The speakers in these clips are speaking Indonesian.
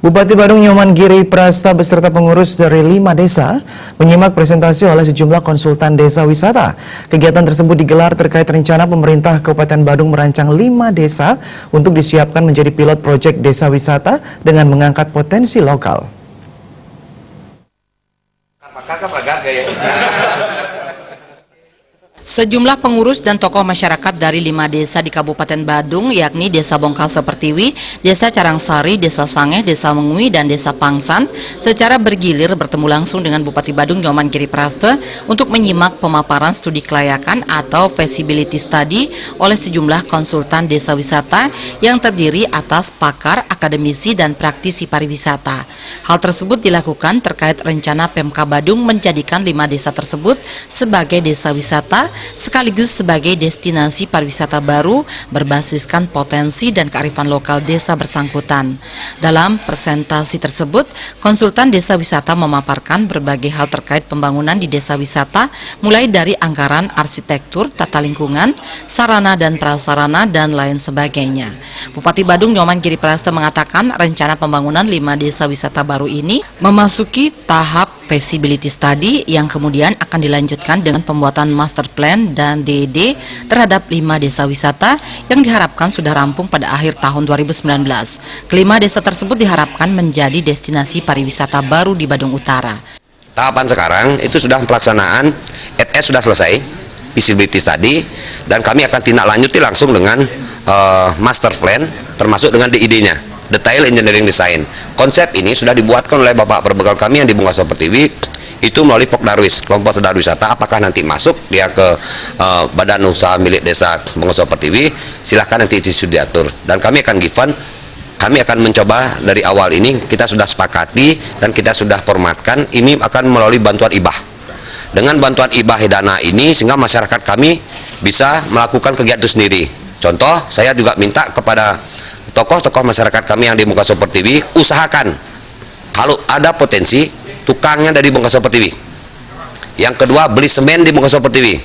Bupati Badung Nyoman Giri Prasta beserta pengurus dari 5 desa menyimak presentasi oleh sejumlah konsultan desa wisata. Kegiatan tersebut digelar terkait rencana pemerintah Kabupaten Badung merancang 5 desa untuk disiapkan menjadi pilot proyek desa wisata dengan mengangkat potensi lokal. Sejumlah pengurus dan tokoh masyarakat dari 5 desa di Kabupaten Badung, yakni Desa Bongkal Sepertiwi, Desa Carangsari, Desa Sangeh, Desa Mengui, dan Desa Pangsan, secara bergilir bertemu langsung dengan Bupati Badung Nyoman Giri Prasta untuk menyimak pemaparan studi kelayakan atau feasibility study oleh sejumlah konsultan desa wisata yang terdiri atas pakar, akademisi, dan praktisi pariwisata. Hal tersebut dilakukan terkait rencana Pemka Badung menjadikan 5 desa tersebut sebagai desa wisata sekaligus sebagai destinasi pariwisata baru berbasiskan potensi dan kearifan lokal desa bersangkutan. Dalam presentasi tersebut, konsultan desa wisata memaparkan berbagai hal terkait pembangunan di desa wisata, mulai dari anggaran arsitektur, tata lingkungan, sarana dan prasarana, dan lain sebagainya. Bupati Badung Nyoman Giri Prasta mengatakan rencana pembangunan 5 desa wisata baru ini memasuki tahap feasibility study yang kemudian akan dilanjutkan dengan pembuatan master plan dan DED terhadap 5 desa wisata yang diharapkan sudah rampung pada akhir tahun 2019. Kelima desa tersebut diharapkan menjadi destinasi pariwisata baru di Badung Utara. Tahapan sekarang itu sudah pelaksanaan ETS sudah selesai, feasibility study, dan kami akan tindak lanjuti langsung dengan master plan termasuk dengan DID-nya. Detail Engineering Design. Konsep ini sudah dibuatkan oleh Bapak Perbekal kami yang di Bongkal Sepertiwi, itu melalui Pokdarwis, kelompok sadar wisata. Apakah nanti masuk dia ke badan usaha milik desa Bongkal Sepertiwi, silahkan nanti itu sudah diatur. Dan kami akan given, kami akan mencoba dari awal ini, kita sudah sepakati dan kita sudah formatkan, ini akan melalui bantuan IBAH. Dengan bantuan IBAH dana ini, sehingga masyarakat kami bisa melakukan kegiatan itu sendiri. Contoh, saya juga minta kepada tokoh-tokoh masyarakat kami yang di Bongkal Sepertiwi, usahakan kalau ada potensi tukangnya dari Bongkal Sepertiwi. Yang kedua, beli semen di Bongkal Sepertiwi.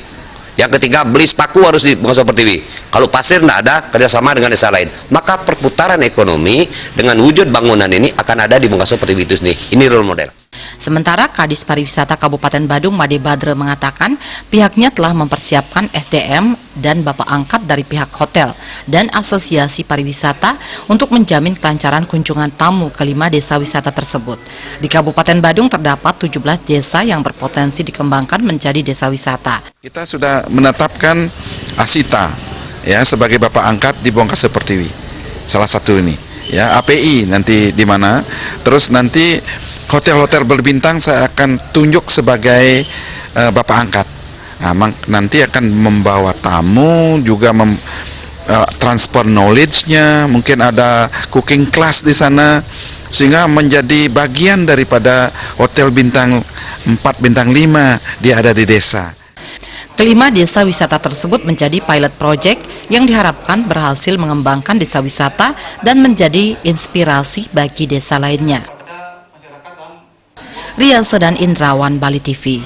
Yang ketiga, beli spaku harus di Bongkal Sepertiwi. Kalau pasir tidak ada, kerjasama dengan desa lain. Maka perputaran ekonomi dengan wujud bangunan ini akan ada di Bongkal Sepertiwi itu sendiri. Ini role model. Sementara Kadis Pariwisata Kabupaten Badung Made Badre mengatakan pihaknya telah mempersiapkan SDM dan bapak angkat dari pihak hotel dan asosiasi pariwisata untuk menjamin kelancaran kunjungan tamu ke 5 desa wisata tersebut. Di Kabupaten Badung terdapat 17 desa yang berpotensi dikembangkan menjadi desa wisata. Kita sudah menetapkan Asita ya sebagai bapak angkat di Bongkal Sepertiwi. Salah satu ini ya, API nanti di mana. Terus nanti hotel-hotel berbintang saya akan tunjuk sebagai bapak angkat. Nah, nanti akan membawa tamu, juga transfer knowledge-nya, mungkin ada cooking class di sana, sehingga menjadi bagian daripada hotel bintang 4, bintang 5 dia ada di desa. Kelima desa wisata tersebut menjadi pilot project yang diharapkan berhasil mengembangkan desa wisata dan menjadi inspirasi bagi desa lainnya. Riasa dan Indrawan, Bali TV.